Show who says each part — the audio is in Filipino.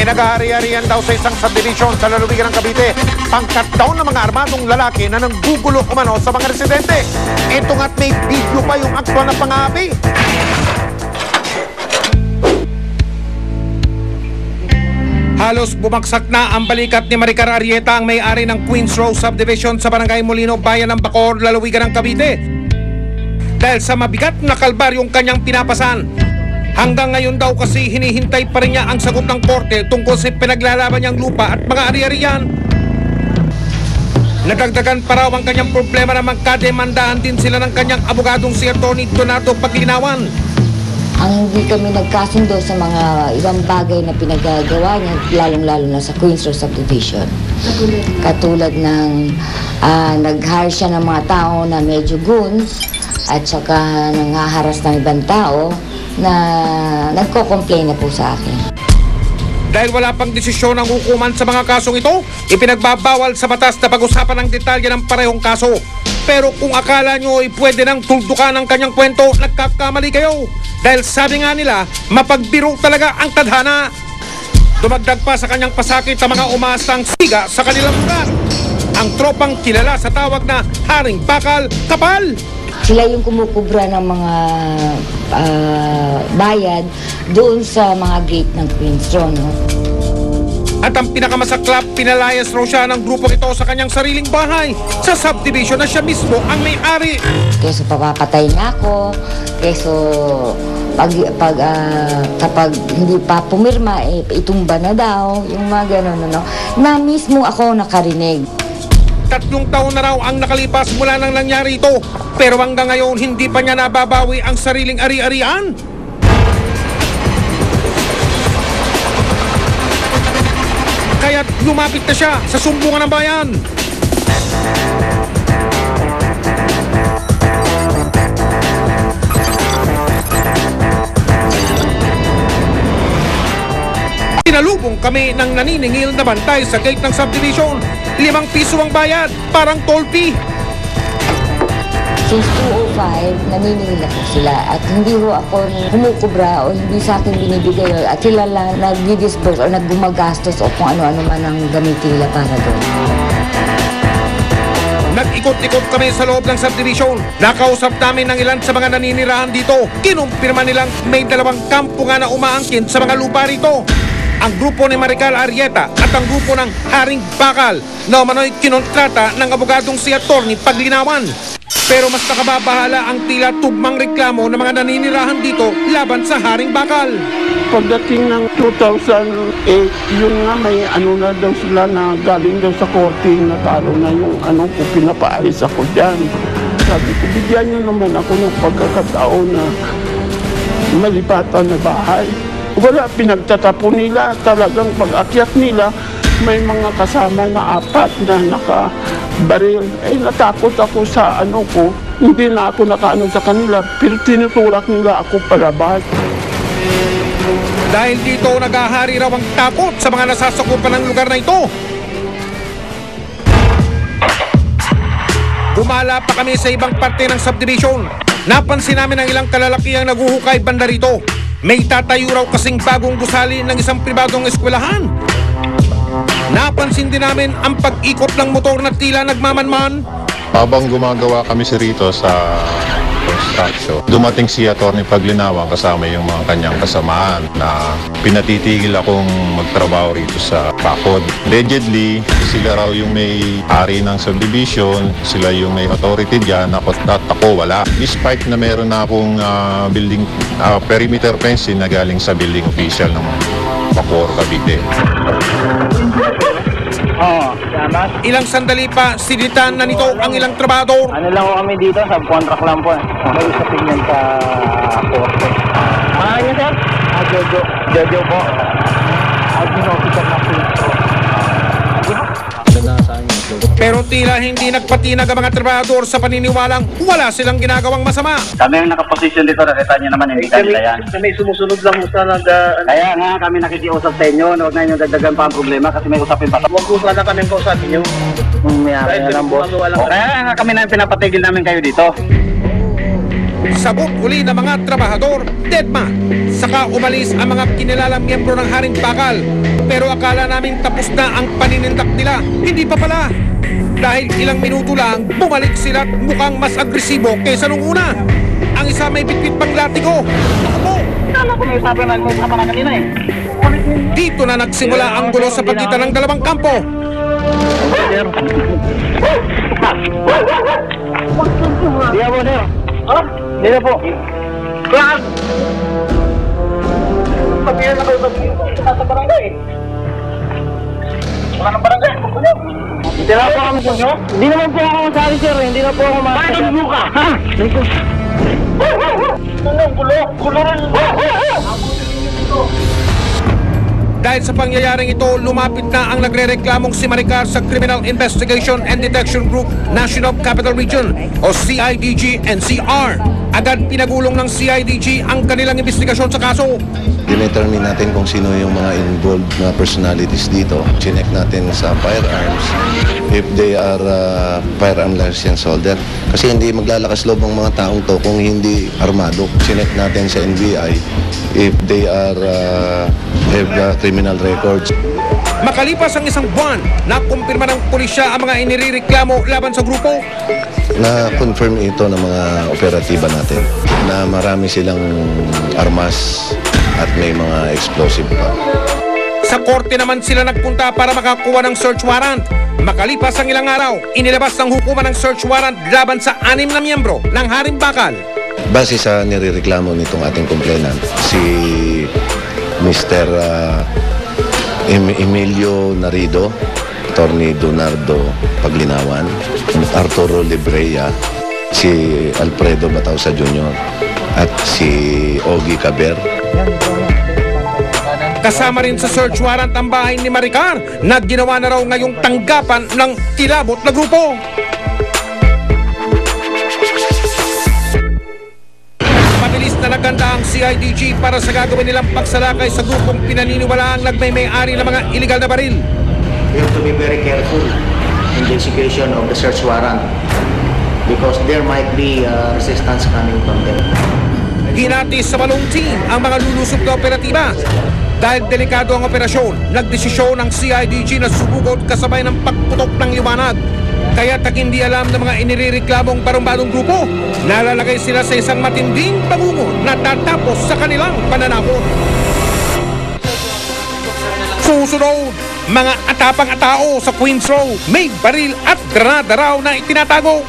Speaker 1: May nag-aari-arian daw sa isang subdivision sa lalawigan ng Cavite. Pangkat daw ng mga armadong lalaki na nanggugulo umano sa mga residente. Ito nga't may video pa yung aktwal na pang-aapi. Halos bumagsak na ang balikat ni Maricar Arrieta, ang may-ari ng Queens Row Subdivision sa Barangay Molino, Bayan ng Bacoor, lalawigan ng Cavite. Dahil sa mabigat na kalbaryong kanyang pinapasan. Hanggang ngayon daw kasi hinihintay pa rin niya ang sagot ng korte tungkol sa pinaglalaban niyang lupa at mga ari-arian. Nadagdagan pa raw ang kanyang problema na magkademandahan din sila ng kanyang abogadong si Atty. Donato Paglinawan.
Speaker 2: Ang hindi kami nagkasundo sa mga ibang bagay na pinagagawa niya, lalong-lalo na sa Queens Row Subdivision. Katulad ng nag-hire siya ng mga tao na medyo goons at saka nanghaharas ng ibang tao na nagko-complain na po sa akin.
Speaker 1: Dahil wala pang desisyon ng hukuman sa mga kasong ito, ipinagbabawal sa batas na pag-usapan ng detalye ng parehong kaso. Pero kung akala nyo ay pwede nang tuldukan ang kanyang kwento, nagkakamali kayo. Dahil sabi nga nila, mapagbiro talaga ang tadhana. Dumagdag pa sa kanyang pasakit sa mga umaasang siga sa kanilang lugar. Ang tropang kilala sa tawag na Haring Bakal Kapal.
Speaker 2: Sila yung kumukubra ng mga bayad doon sa mga gate ng Queens Row, no?
Speaker 1: At ang pinakamasaklap, pinalayas raw siya ng grupong ito sa kanyang sariling bahay sa subdivision na siya mismo ang may-ari.
Speaker 2: Keso papapatay niya ako, keso kapag hindi pa pumirma, itumba na daw, yung mga gano'n, no? Na mismo ako nakarinig.
Speaker 1: 3 taon na raw ang nakalipas mula nang nangyari ito. Pero hanggang ngayon, hindi pa niya nababawi ang sariling ari-arian. Kaya't lumapit na siya sa sumbungan ng bayan. Tinalubong kami ng naniningil na bantay sa gate ng subdivision. 5 piso ang bayad, parang toll fee.
Speaker 2: Since 205, naniningil ako sila at hindi ho ako kumukubra o hindi sa akin binibigay at sila lang nag-disburse o naggumagastos o kung ano-ano man ang gamitin nila para doon.
Speaker 1: Nag-ikot-ikot kami sa loob ng subdivision. Nakausap namin ng ilan sa mga naninirahan dito. Kinumpirma nilang may 2 kampo nga na umaangkin sa mga lupa rito. Ang grupo ni Maricar Arrieta at ang grupo ng Haring Bakal na umano'y kinontrata ng abogadong si Atty. Paglinawan. Pero mas nakababahala ang tila tugmang reklamo ng mga naninirahan dito laban sa Haring Bakal.
Speaker 3: Pagdating ng 2008, yun nga may ano na daw sila na galing daw sa korte na talo na yung ano ko, pinapaayos ako dyan. Sabi ko, bigyan nyo naman ako ng pagkakataon na malipatan na bahay. Wala, pinagtatapon nila. Talagang pag-akyat nila, may mga kasama na 4 na nakabaril. Natakot ako sa ano ko. Hindi na ako nakaano sa kanila, pero tinutulak nila ako palabas.
Speaker 1: Dahil dito naghahari raw ang takot sa mga nasasakupan ng lugar na ito. Gumala pa kami sa ibang parte ng subdivision. Napansin namin ang ilang kalalakihang naguhukay banda rito. May tatayo raw kasing bagong gusali ng isang pribadong eskwelahan. Napansin din namin ang pag-ikot ng motor na tila nagmamanman.
Speaker 4: Habang gumagawa kami rito sa construction, dumating si Atty. Paglinawan kasama yung mga kanyang kasamaan na pinatitigil akong magtrabaho rito sa Bacod. Allegedly, sila raw yung may ari ng subdivision, sila yung may authority dyan, at ako wala. Despite na meron na akong building perimeter fencing na galing sa building official ng Bacoor, Cavite.
Speaker 1: Ilang sandali pa, sinitan na nito ang ilang trabahador.
Speaker 5: Ano lang kami dito, subcontract lang po. May usapin yan sa korte. Niyo, sir? Jojo po. Ginofficer na po.
Speaker 1: Pero tila hindi nagpatinag ang mga trabahador sa paniniwalang wala silang ginagawang masama.
Speaker 5: Kami ang nakaposisyon dito, nakita niyo naman, hindi kanila yan. Kami sumusunod lang sa Kaya nga, kami nakikiusap sa inyo, huwag na inyo dagdagan pa ang problema kasi may usapin pa. Huwag ko sana kami kausapin nyo. Mayroon na lang, boss. Kaya nga kami na pinapatigil namin kayo dito.
Speaker 1: Sagot uli ng mga trabahador, deadman. Saka umalis ang mga kinilalang miyembro ng Haring Bakal. Pero akala namin tapos na ang paninindak nila. Hindi pa pala. Dahil ilang minuto lang, bumalik sila at mukhang mas agresibo kaysa nung una. Ang isa may bitbit pang latigo. Ako po!
Speaker 5: Kala ko may usapan na kanina eh.
Speaker 1: Dito na nagsimula ang gulo sa pagitan ng dalawang kampo.
Speaker 5: Di po, sir. Di na po. Class! Pag-iyan na kayo sa barangay eh. Wala ng barangay. Hindi na po kami sa inyo? Hindi naman po ako masali, sir. Hindi na po ako masali. Bakit ang buka? Ha? Gulo rin.
Speaker 1: Dahil sa pangyayaring ito, lumapit na ang nagrereklamong si Maricar sa Criminal Investigation and Detection Group National Capital Region o CIDG-NCR. Agad pinagulong ng CIDG ang kanilang investigasyon sa kaso.
Speaker 6: Dinetermine natin kung sino yung mga involved na personalities dito. Chinek natin sa firearms if they are firearm license holder. Kasi hindi maglalakas loob ang mga taong to kung hindi armado. Chinek natin sa NBI if they are have criminal records.
Speaker 1: Makalipas ang isang buwan, nakumpirma ng pulisya ang mga inireklamo laban sa grupo.
Speaker 6: Na-confirm ito ng mga operatiba natin na marami silang armas at may mga explosive pa.
Speaker 1: Sa korte naman sila nagpunta para makakuha ng search warrant. Makalipas ang ilang araw, inilabas ng hukuman ng search warrant laban sa 6 na miyembro ng Haring Bakal.
Speaker 6: Base sa nirereklamo nitong ating complainant, si Mr. Emilio Narido, Attorney Donardo Paglinawan, Arturo Libreya, si Alfredo Batausa Jr. at si Ogie Caber.
Speaker 1: Kasama rin sa search warrant ang bahay ni Maricar na ginawa na raw ngayong tanggapan ng kilabot na grupo. Mabilis na naganda ang CIDG para sa gagawin nilang pagsalakay sa grupong pinaniniwalaang nagmay-may-ari ng mga iligal na baril.
Speaker 7: We have to be very careful in the execution of the search warrant because there might be resistance coming from them.
Speaker 1: Hinati sa walong team ang mga lulusob na operatiba. Dahil delikado ang operasyon, nagdesisyon ng CIDG na sumugod kasabay ng pagputok ng liwanag. Kaya hindi alam ng mga inirereklamong barumbadong grupo, nalalagay sila sa isang matinding pagungot na tatapos sa kanilang pananakot. Susunod, mga atapang-atao sa Queens Road, may baril at granada raw na itinatago.